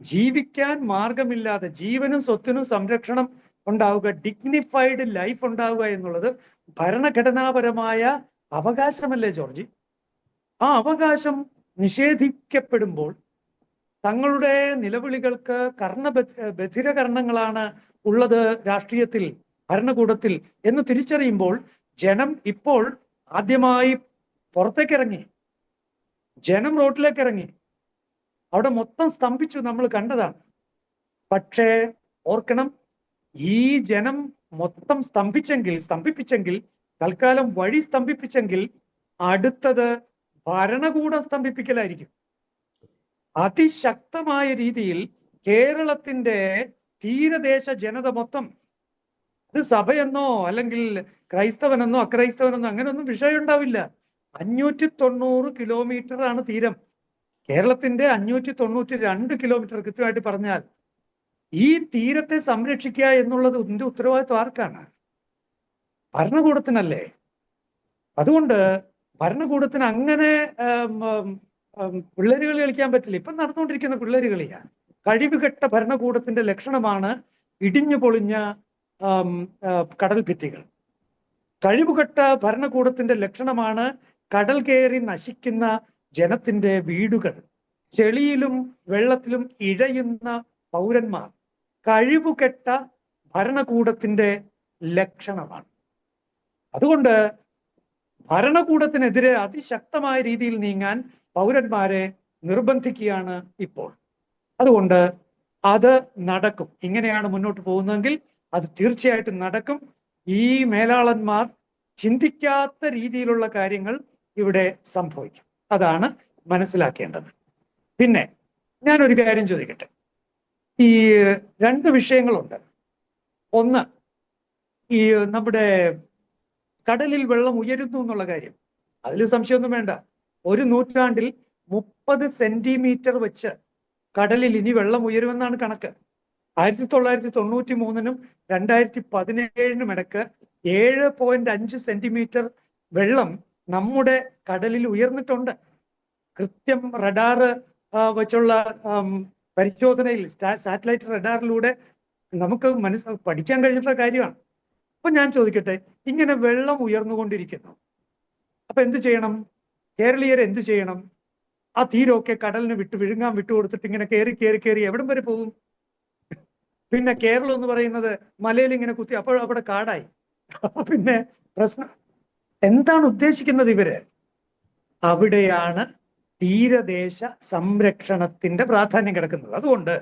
S2: ജീവിക്കാൻ മാർഗമില്ലാതെ ജീവനും സ്വത്തിനും സംരക്ഷണം ഉണ്ടാവുക, ഡിഗ്നിഫൈഡ് ലൈഫ് ഉണ്ടാവുക എന്നുള്ളത് ഭരണഘടനാപരമായ അവകാശമല്ലേ ജോർജി? ആ അവകാശം നിഷേധിക്കപ്പെടുമ്പോൾ തങ്ങളുടെ നിലവിളികൾക്ക് ബധിരകരണങ്ങളാണ് ഉള്ളത് രാഷ്ട്രീയത്തിൽ, ഭരണകൂടത്തിൽ എന്ന് തിരിച്ചറിയുമ്പോൾ ജനം ഇപ്പോൾ ആദ്യമായി പുറത്തേക്ക് ഇറങ്ങി, ജനം റോഡിലേക്ക് ഇറങ്ങി. അവിടെ മൊത്തം സ്തംഭിച്ചു, നമ്മൾ കണ്ടതാണ്. പക്ഷേ ഓർക്കണം, ഈ ജനം മൊത്തം സ്തംഭിപ്പിച്ചെങ്കിൽ, തൽക്കാലം വഴി സ്തംഭിപ്പിച്ചെങ്കിൽ, അടുത്തത് ഭരണകൂടം സ്തംഭിപ്പിക്കലായിരിക്കും. അതിശക്തമായ രീതിയിൽ കേരളത്തിന്റെ തീരദേശ ജനത മൊത്തം, ഇത് സഭയെന്നോ അല്ലെങ്കിൽ ക്രൈസ്തവനെന്നോ അക്രൈസ്തവനെന്നോ അങ്ങനെയൊന്നും വിഷയം ഉണ്ടാവില്ല. 590 കിലോമീറ്റർ ആണ് തീരം. കേരളത്തിന്റെ 592 കിലോമീറ്റർ കൃത്യമായിട്ട് പറഞ്ഞാൽ. ഈ തീരത്തെ സംരക്ഷിക്കുക എന്നുള്ളത് ഇതിന്റെ ഉത്തരവാദിത്വം ആർക്കാണ്? ഭരണകൂടത്തിനല്ലേ. അതുകൊണ്ട് ഭരണകൂടത്തിന് അങ്ങനെ പിള്ളേരുകളി കളിക്കാൻ പറ്റില്ല. ഇപ്പം നടന്നുകൊണ്ടിരിക്കുന്ന പിള്ളേരുകളിയാണ്. കഴിവുകെട്ട ഭരണകൂടത്തിന്റെ ലക്ഷണമാണ് ഇടിഞ്ഞു പൊളിഞ്ഞ കടൽ ഭിത്തികൾ. കഴിവുകെട്ട ഭരണകൂടത്തിന്റെ ലക്ഷണമാണ് കടൽ കയറി നശിക്കുന്ന ജനത്തിന്റെ വീടുകൾ, ചെളിയിലും വെള്ളത്തിലും ഇഴയുന്ന പൗരന്മാർ. കഴിവുകെട്ട ഭരണകൂടത്തിന്റെ ലക്ഷണമാണ്. അതുകൊണ്ട് ഭരണകൂടത്തിനെതിരെ അതിശക്തമായ രീതിയിൽ നീങ്ങാൻ പൗരന്മാരെ നിർബന്ധിക്കുകയാണ് ഇപ്പോൾ. അതുകൊണ്ട് അത് നടക്കും. ഇങ്ങനെയാണ് മുന്നോട്ട് പോകുന്നതെങ്കിൽ അത് തീർച്ചയായിട്ടും നടക്കും. ഈ മേലാളന്മാർ ചിന്തിക്കാത്ത രീതിയിലുള്ള കാര്യങ്ങൾ ഇവിടെ സംഭവിക്കും. അതാണ് മനസ്സിലാക്കേണ്ടത്. പിന്നെ ഞാനൊരു കാര്യം ചോദിക്കട്ടെ. ഈ 2 വിഷയങ്ങളുണ്ട്. ഒന്ന്, ഈ നമ്മുടെ കടലിൽ വെള്ളം ഉയരുന്നു എന്നുള്ള കാര്യം. അതിൽ സംശയമൊന്നും വേണ്ട. ഒരു നൂറ്റാണ്ടിൽ 30 സെന്റിമീറ്റർ വെച്ച് കടലിൽ ഇനി വെള്ളം ഉയരുമെന്നാണ് കണക്ക്. 1993-നും 2017-നും ഇടക്ക് 7.5 സെന്റിമീറ്റർ വെള്ളം നമ്മുടെ കടലിൽ ഉയർന്നിട്ടുണ്ട്. കൃത്യം റഡാർ വെച്ചുള്ള പരിശോധനയിൽ, സാറ്റലൈറ്റ് റഡാറിലൂടെ നമുക്ക് പഠിക്കാൻ കഴിഞ്ഞിട്ടുള്ള കാര്യമാണ്. അപ്പൊ ഞാൻ ചോദിക്കട്ടെ, ഇങ്ങനെ വെള്ളം ഉയർന്നുകൊണ്ടിരിക്കുന്നു, അപ്പൊ എന്ത് ചെയ്യണം? കേരളീയർ എന്ത് ചെയ്യണം? ആ തീരമൊക്കെ കടലിന് വിഴുങ്ങാൻ വിട്ടുകൊടുത്തിട്ട് ഇങ്ങനെ കയറി എവിടം വരെ പോകും? പിന്നെ കേരളം എന്ന് പറയുന്നത് മലയിൽ ഇങ്ങനെ കുത്തി, അപ്പോൾ അവിടെ കാടായി. അപ്പൊ പിന്നെ പ്രശ്നം എന്താണ് ഉദ്ദേശിക്കുന്നത് ഇവര്? അവിടെയാണ് തീരദേശ സംരക്ഷണത്തിന്റെ പ്രാധാന്യം കിടക്കുന്നത്. അതുകൊണ്ട്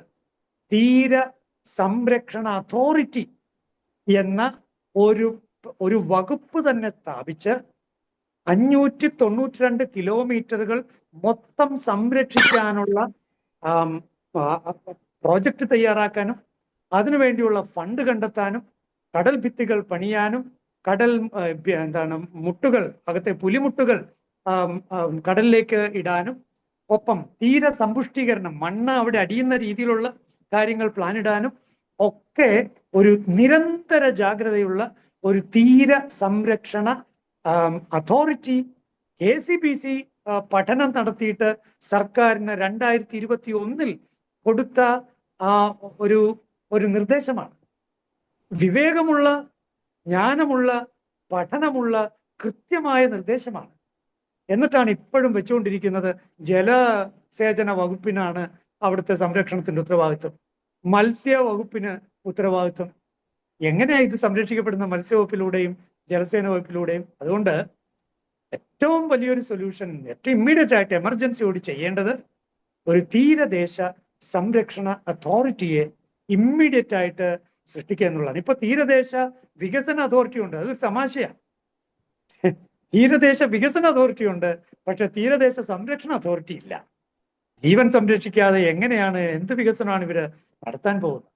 S2: തീര സംരക്ഷണ അതോറിറ്റി എന്ന ഒരു വകുപ്പ് തന്നെ സ്ഥാപിച്ച് 592 കിലോമീറ്ററുകൾ മൊത്തം സംരക്ഷിക്കാനുള്ള പ്രോജക്റ്റ് തയ്യാറാക്കാനും അതിനുവേണ്ടിയുള്ള ഫണ്ട് കണ്ടെത്താനും കടൽ ഭിത്തികൾ പണിയാനും കടൽ മുട്ടുകൾ, അകത്തെ പുലിമുട്ടുകൾ കടലിലേക്ക് ഇടാനും ഒപ്പം തീര സമ്പുഷ്ടീകരണം, മണ്ണ് അവിടെ അടിയുന്ന രീതിയിലുള്ള കാര്യങ്ങൾ പ്ലാനിടാനും ഒക്കെ ഒരു നിരന്തര ജാഗ്രതയുള്ള ഒരു തീര സംരക്ഷണ അതോറിറ്റി KCBC പഠനം നടത്തിയിട്ട് സർക്കാരിന് 2021 കൊടുത്ത ഒരു നിർദ്ദേശമാണ്. വിവേകമുള്ള, ജ്ഞാനമുള്ള, പഠനമുള്ള കൃത്യമായ നിർദ്ദേശമാണ്. എന്നിട്ടാണ് ഇപ്പോഴും വെച്ചുകൊണ്ടിരിക്കുന്നത് ജലസേചന വകുപ്പിനാണ് അവിടുത്തെ സംരക്ഷണത്തിന്റെ ഉത്തരവാദിത്വം, മത്സ്യ വകുപ്പിന് ഉത്തരവാദിത്വം. എങ്ങനെയാ ഇത് സംരക്ഷിക്കപ്പെടുന്ന? മത്സ്യവകുപ്പിലൂടെയും ജലസേന വകുപ്പിലൂടെയും. അതുകൊണ്ട് ഏറ്റവും വലിയൊരു സൊല്യൂഷൻ, ഏറ്റവും ഇമ്മീഡിയറ്റ് ആയിട്ട് എമർജൻസിയോട് ചെയ്യേണ്ടത് ഒരു തീരദേശ സംരക്ഷണ അതോറിറ്റിയെ ഇമ്മീഡിയറ്റ് ആയിട്ട് സൃഷ്ടിക്കുക എന്നുള്ളതാണ്. ഇപ്പൊ തീരദേശ വികസന അതോറിറ്റി ഉണ്ട്, അതൊരു തമാശയാണ്. തീരദേശ വികസന അതോറിറ്റി ഉണ്ട്, പക്ഷെ തീരദേശ സംരക്ഷണ അതോറിറ്റി ഇല്ല. ജീവൻ സംരക്ഷിക്കാതെ എങ്ങനെയാണ്, എന്ത് വികസനമാണ് ഇവര് നടത്താൻ പോകുന്നത്?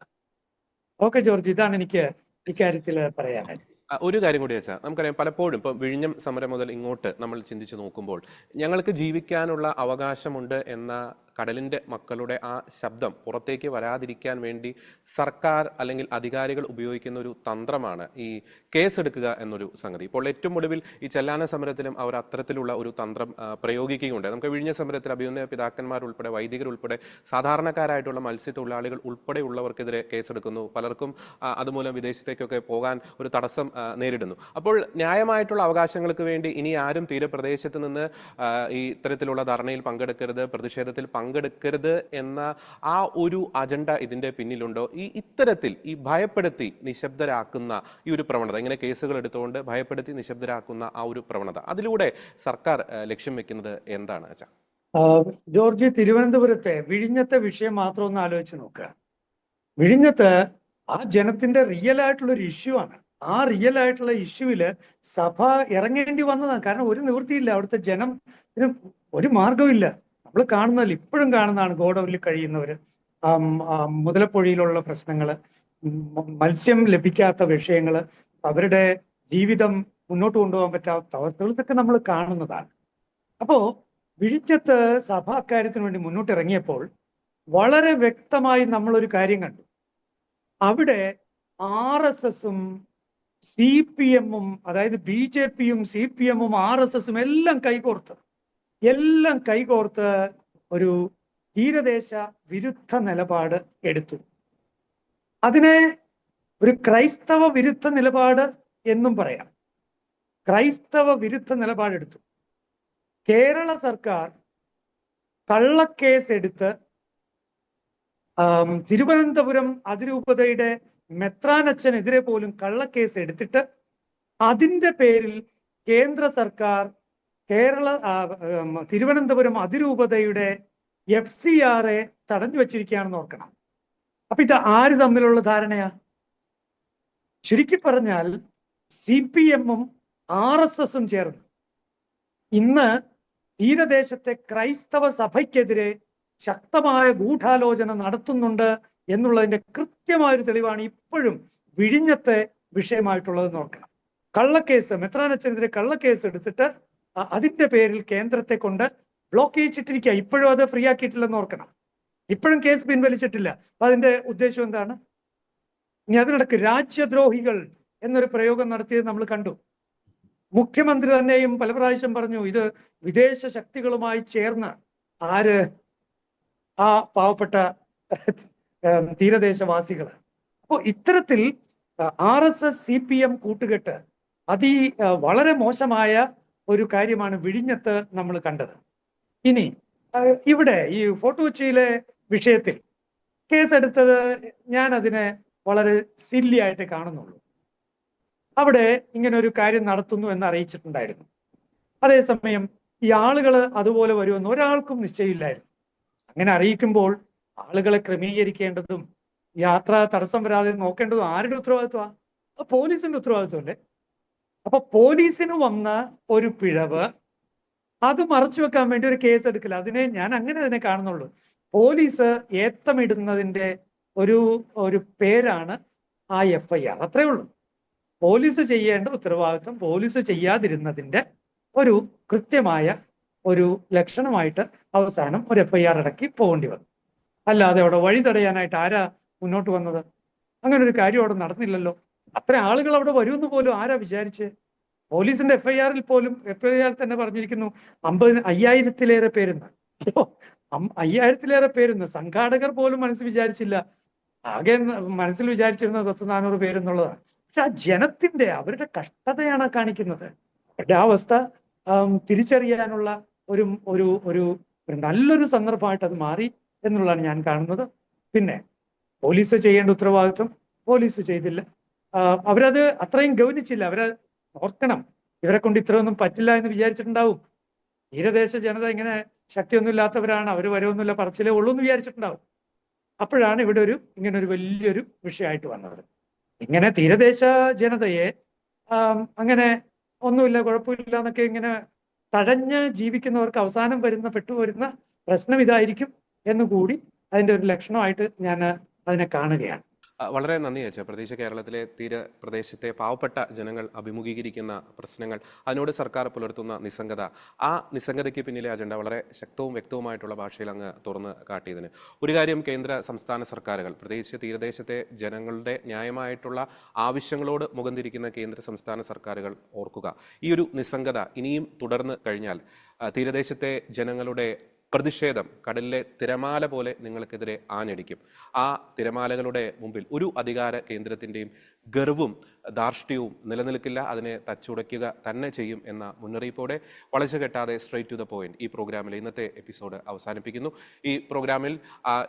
S2: ഓക്കെ ജോർജ്, ഇതാണ് എനിക്ക് ഇക്കാര്യത്തിൽ പറയാനായിട്ട്.
S1: ഒരു കാര്യം കൂടി വെച്ചാൽ നമുക്കറിയാം, പലപ്പോഴും ഇപ്പം വിഴിഞ്ഞം സമരം മുതൽ ഇങ്ങോട്ട് നമ്മൾ ചിന്തിച്ച് നോക്കുമ്പോൾ ഞങ്ങൾക്ക് ജീവിക്കാനുള്ള അവകാശമുണ്ട് എന്ന കടലിൻ്റെ മക്കളുടെ ആ ശബ്ദം പുറത്തേക്ക് വരാതിരിക്കാൻ വേണ്ടി സർക്കാർ അല്ലെങ്കിൽ അധികാരികൾ ഉപയോഗിക്കുന്ന ഒരു തന്ത്രമാണ് ഈ കേസെടുക്കുക എന്നൊരു സംഗതി. ഇപ്പോൾ ഏറ്റവും ഒടുവിൽ ഈ ചെല്ലാന സമരത്തിലും അവർ അത്തരത്തിലുള്ള ഒരു തന്ത്രം പ്രയോഗിക്കുകയുണ്ട്. നമുക്ക് വിഴിഞ്ഞ സമരത്തിൽ അഭിനന്ദ പിതാക്കന്മാരുൾപ്പെടെ, വൈദികരുൾപ്പെടെ, സാധാരണക്കാരായിട്ടുള്ള മത്സ്യത്തൊഴിലാളികൾ ഉൾപ്പെടെയുള്ളവർക്കെതിരെ കേസെടുക്കുന്നു. പലർക്കും അതുമൂലം വിദേശത്തേക്കൊക്കെ പോകാൻ ഒരു തടസ്സം നേരിടുന്നു. അപ്പോൾ ന്യായമായിട്ടുള്ള അവകാശങ്ങൾക്ക് വേണ്ടി ഇനി ആരും തീരപ്രദേശത്ത് നിന്ന് ഈ ഇത്തരത്തിലുള്ള ധർണയിൽ പങ്കെടുക്കരുത്, പ്രതിഷേധത്തിൽ പങ്കെടുക്കരുത് എന്ന ആ ഒരു അജണ്ട ഇതിന്റെ പിന്നിലുണ്ടോ? ഇത്തരത്തിൽ ഈ ഭയപ്പെടുത്തി നിശബ്ദരാക്കുന്ന ഈ ഒരു പ്രവണത, ഇങ്ങനെ കേസുകൾ എടുത്തുകൊണ്ട് ഭയപ്പെടുത്തി നിശബ്ദരാക്കുന്ന ആ ഒരു പ്രവണത, അതിലൂടെ സർക്കാർ ലക്ഷ്യം വെക്കുന്നത് എന്താണ് അച്ഛാ?
S2: ജോർജ്, തിരുവനന്തപുരത്തെ വിഴിഞ്ഞത്തെ വിഷയം മാത്രം ഒന്ന് ആലോചിച്ച് നോക്കുക. വിഴിഞ്ഞത്ത് ആ ജനത്തിന്റെ റിയൽ ആയിട്ടുള്ള ഒരു ഇഷ്യൂ ആണ്. ആ റിയൽ ആയിട്ടുള്ള ഇഷ്യൂവില് സഭ ഇറങ്ങേണ്ടി വന്നതാണ്. കാരണം ഒരു നിവൃത്തിയില്ല, അവിടുത്തെ ജനം ഒരു മാർഗമില്ല. നമ്മൾ കാണുന്നതല്ല, ഇപ്പോഴും കാണുന്നതാണ് ഗോഡൌണിൽ കഴിയുന്നവര്, മുതലപ്പൊഴിയിലുള്ള പ്രശ്നങ്ങള്, മത്സ്യം ലഭിക്കാത്ത വിഷയങ്ങള്, അവരുടെ ജീവിതം മുന്നോട്ട് കൊണ്ടുപോകാൻ പറ്റാത്ത അവസ്ഥകൾ, ഇതൊക്കെ നമ്മൾ കാണുന്നതാണ്. അപ്പോ വിഴിഞ്ഞത്ത് സഭ അക്കാര്യത്തിന് വേണ്ടി മുന്നോട്ടിറങ്ങിയപ്പോൾ വളരെ വ്യക്തമായി നമ്മളൊരു കാര്യം കണ്ടു. അവിടെ RSSും CPM-ഉം, അതായത് BJP-യും CPM-ഉം RSSും എല്ലാം കൈകോർത്ത് ഒരു തീരദേശ വിരുദ്ധ നിലപാട് എടുത്തു. അതിനെ ഒരു ക്രൈസ്തവ വിരുദ്ധ നിലപാട് എന്നും പറയാം. ക്രൈസ്തവ വിരുദ്ധ നിലപാടെടുത്തു. കേരള സർക്കാർ കള്ളക്കേസ് എടുത്ത് തിരുവനന്തപുരം അതിരൂപതയുടെ മെത്രാനച്ഛനെതിരെ പോലും കള്ളക്കേസ് എടുത്തിട്ട് അതിന്റെ പേരിൽ കേന്ദ്ര സർക്കാർ തിരുവനന്തപുരം അതിരൂപതയുടെ FCRയെ തടഞ്ഞു വെച്ചിരിക്കുകയാണെന്ന് ഓർക്കണം. അപ്പൊ ഇത് ആര് തമ്മിലുള്ള ധാരണയാ? ചുരുക്കി പറഞ്ഞാൽ CPM-ഉം RSSും ചേർന്ന് ഇന്ന് തീരദേശത്തെ ക്രൈസ്തവ സഭയ്ക്കെതിരെ ശക്തമായ ഗൂഢാലോചന നടത്തുന്നുണ്ട് എന്നുള്ളതിന്റെ കൃത്യമായൊരു തെളിവാണ് ഇപ്പോഴും വിഴിഞ്ഞത്തെ വിഷയമായിട്ടുള്ളത് നോക്കണം. കള്ളക്കേസ്, മെത്രാനച്ഛനെതിരെ കള്ളക്കേസ് എടുത്തിട്ട് അതിന്റെ പേരിൽ കേന്ദ്രത്തെ കൊണ്ട് ബ്ലോക്ക് ചെയ്യിച്ചിട്ടിരിക്കുക. ഇപ്പോഴും അത് ഫ്രീ ആക്കിയിട്ടില്ലെന്ന് ഓർക്കണം. ഇപ്പോഴും കേസ് പിൻവലിച്ചിട്ടില്ല. അപ്പൊ അതിന്റെ ഉദ്ദേശം എന്താണ്? ഇനി അതിനിടക്ക് രാജ്യദ്രോഹികൾ എന്നൊരു പ്രയോഗം നടത്തിയത് നമ്മൾ കണ്ടു. മുഖ്യമന്ത്രി തന്നെയും പല പ്രാവശ്യം പറഞ്ഞു, ഇത് വിദേശ ശക്തികളുമായി ചേർന്ന് ആ പാവപ്പെട്ട തീരദേശവാസികൾ. അപ്പോൾ ഇത്തരത്തിൽ RSS CPM കൂട്ടുകെട്ട് വളരെ മോശമായ ഒരു കാര്യമാണ് വിഴിഞ്ഞത്ത് നമ്മൾ കണ്ടത്. ഇനി ഇവിടെ ഈ ഫോർട്ട് കൊച്ചിയിലെ വിഷയത്തിൽ കേസെടുത്തത് ഞാൻ അതിനെ വളരെ സില്ലി ആയിട്ട് കാണുന്നുള്ളൂ. അവിടെ ഇങ്ങനെ ഒരു കാര്യം നടത്തുന്നു എന്ന് അറിയിച്ചിട്ടുണ്ടായിരുന്നു. അതേസമയം ഈ ആളുകൾ അതുപോലെ വരുമെന്ന് ഒരാൾക്കും നിശ്ചയമില്ലായിരുന്നു. അങ്ങനെ അറിയിക്കുമ്പോൾ ആളുകളെ ക്രമീകരിക്കേണ്ടതും യാത്ര തടസ്സം വരാതെ നോക്കേണ്ടതും ആരുടെ ഉത്തരവാദിത്വമാണ്? പോലീസിന്റെ ഉത്തരവാദിത്വമല്ലേ? അപ്പൊ പോലീസിന് വന്ന ഒരു പിഴവ് അത് മറച്ചു വെക്കാൻ വേണ്ടി ഒരു കേസ് എടുക്കില്ല. അതിനെ ഞാൻ അങ്ങനെ തന്നെ കാണുന്നുള്ളൂ. പോലീസ് ഏത്തമിടുന്നതിന്റെ ഒരു പേരാണ് ആ FIR. അത്രേ ഉള്ളൂ. പോലീസ് ചെയ്യേണ്ട ഉത്തരവാദിത്വം പോലീസ് ചെയ്യാതിരുന്നതിന്റെ ഒരു കൃത്യമായ ഒരു ലക്ഷണമായിട്ട് അവസാനം ഒരു FIR ഇടയ്ക്ക് പോകേണ്ടി വന്നു. അല്ലാതെ അവിടെ വഴി തടയാനായിട്ട് ആരാ മുന്നോട്ട് വന്നത്? അങ്ങനെ ഒരു കാര്യം അവിടെ നടന്നില്ലല്ലോ. അത്ര ആളുകൾ അവിടെ വരുമെന്ന് പോലും ആരാ വിചാരിച്ച്? പോലീസിന്റെ FIR-ൽ പോലും തന്നെ പറഞ്ഞിരിക്കുന്നു 50,000-ലേറെ പേരെന്ന്. 5000-ലേറെ പേരെന്ന് സംഘാടകർ പോലും മനസ്സിൽ വിചാരിച്ചില്ല. ആകെ മനസ്സിൽ വിചാരിച്ചിരുന്നത് 400 പേരെന്നുള്ളതാണ്. പക്ഷെ ആ ജനത്തിന്റെ അവരുടെ കഷ്ടതയാണ് കാണിക്കുന്നത്. അവരുടെ അവസ്ഥ തിരിച്ചറിയാനുള്ള ഒരു നല്ലൊരു സന്ദർഭമായിട്ട് അത് മാറി എന്നുള്ളതാണ് ഞാൻ കാണുന്നത്. പിന്നെ പോലീസ് ചെയ്യേണ്ട ഉത്തരവാദിത്വം പോലീസ് ചെയ്തില്ല. അവരത് അത്രയും ഗൗനിച്ചില്ല. ഓർക്കണം, ഇവരെ കൊണ്ട് ഇത്രയൊന്നും പറ്റില്ല എന്ന് വിചാരിച്ചിട്ടുണ്ടാവും. തീരദേശ ജനത ഇങ്ങനെ ശക്തിയൊന്നും ഇല്ലാത്തവരാണ്, അവർ വരുമൊന്നുമില്ല, പറച്ചിലേ ഉള്ളൂ എന്ന് വിചാരിച്ചിട്ടുണ്ടാവും. അപ്പോഴാണ് ഇവിടെ ഇങ്ങനെ ഒരു വലിയൊരു വിഷയമായിട്ട് വന്നത്. ഇങ്ങനെ തീരദേശ ജനതയെ അങ്ങനെ ഒന്നുമില്ല, കുഴപ്പമില്ല എന്നൊക്കെ ഇങ്ങനെ തഴഞ്ഞ് ജീവിക്കുന്നവർക്ക് അവസാനം പെട്ടുവരുന്ന പ്രശ്നം ഇതായിരിക്കും എന്നുകൂടി അതിന്റെ ഒരു ലക്ഷണമായിട്ട് ഞാൻ അതിനെ കാണുകയാണ്.
S1: വളരെ നന്ദി അച്ഛാ. പ്രത്യേകിച്ച് കേരളത്തിലെ തീരപ്രദേശത്തെ പാവപ്പെട്ട ജനങ്ങൾ അഭിമുഖീകരിക്കുന്ന പ്രശ്നങ്ങൾ, അതിനോട് സർക്കാർ പുലർത്തുന്ന നിസ്സംഗത, ആ നിസ്സംഗതയ്ക്ക് പിന്നിലെ അജണ്ട വളരെ ശക്തവും വ്യക്തവുമായിട്ടുള്ള ഭാഷയിൽ അങ്ങ് തുറന്ന് കാട്ടിയതിന് ഒരു കാര്യം കേന്ദ്ര സംസ്ഥാന സർക്കാരുകൾ, പ്രത്യേകിച്ച് തീരദേശത്തെ ജനങ്ങളുടെ ന്യായമായിട്ടുള്ള ആവശ്യങ്ങളോട് മുഖം തിരിക്കുന്ന കേന്ദ്ര സംസ്ഥാന സർക്കാരുകൾ ഓർക്കുക. ഈ ഒരു നിസ്സംഗത ഇനിയും തുടർന്ന് കഴിഞ്ഞാൽ തീരദേശത്തെ ജനങ്ങളുടെ പ്രതിഷേധം കടലിലെ തിരമാല പോലെ നിങ്ങൾക്കെതിരെ ആഞ്ഞടിക്കും. ആ തിരമാലകളുടെ മുമ്പിൽ ഒരു അധികാര കേന്ദ്രത്തിൻ്റെയും ഗർവും ധാർഷ്ട്യവും നിലനിൽക്കില്ല. അതിനെ തച്ചുടയ്ക്കുക തന്നെ ചെയ്യും എന്ന മുന്നറിയിപ്പോടെ വളച്ചു കെട്ടാതെ സ്ട്രെയിറ്റ് ടു ദ പോയിന്റ് ഈ പ്രോഗ്രാമിലെ ഇന്നത്തെ എപ്പിസോഡ് അവസാനിപ്പിക്കുന്നു. ഈ പ്രോഗ്രാമിൽ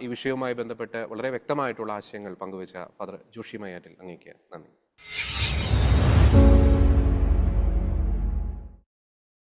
S1: ഈ വിഷയവുമായി ബന്ധപ്പെട്ട് വളരെ വ്യക്തമായിട്ടുള്ള ആശയങ്ങൾ പങ്കുവച്ച ഫാദർ ജോഷി മയ്യാറ്റിൽ അങ്ങേക്ക് നന്ദി.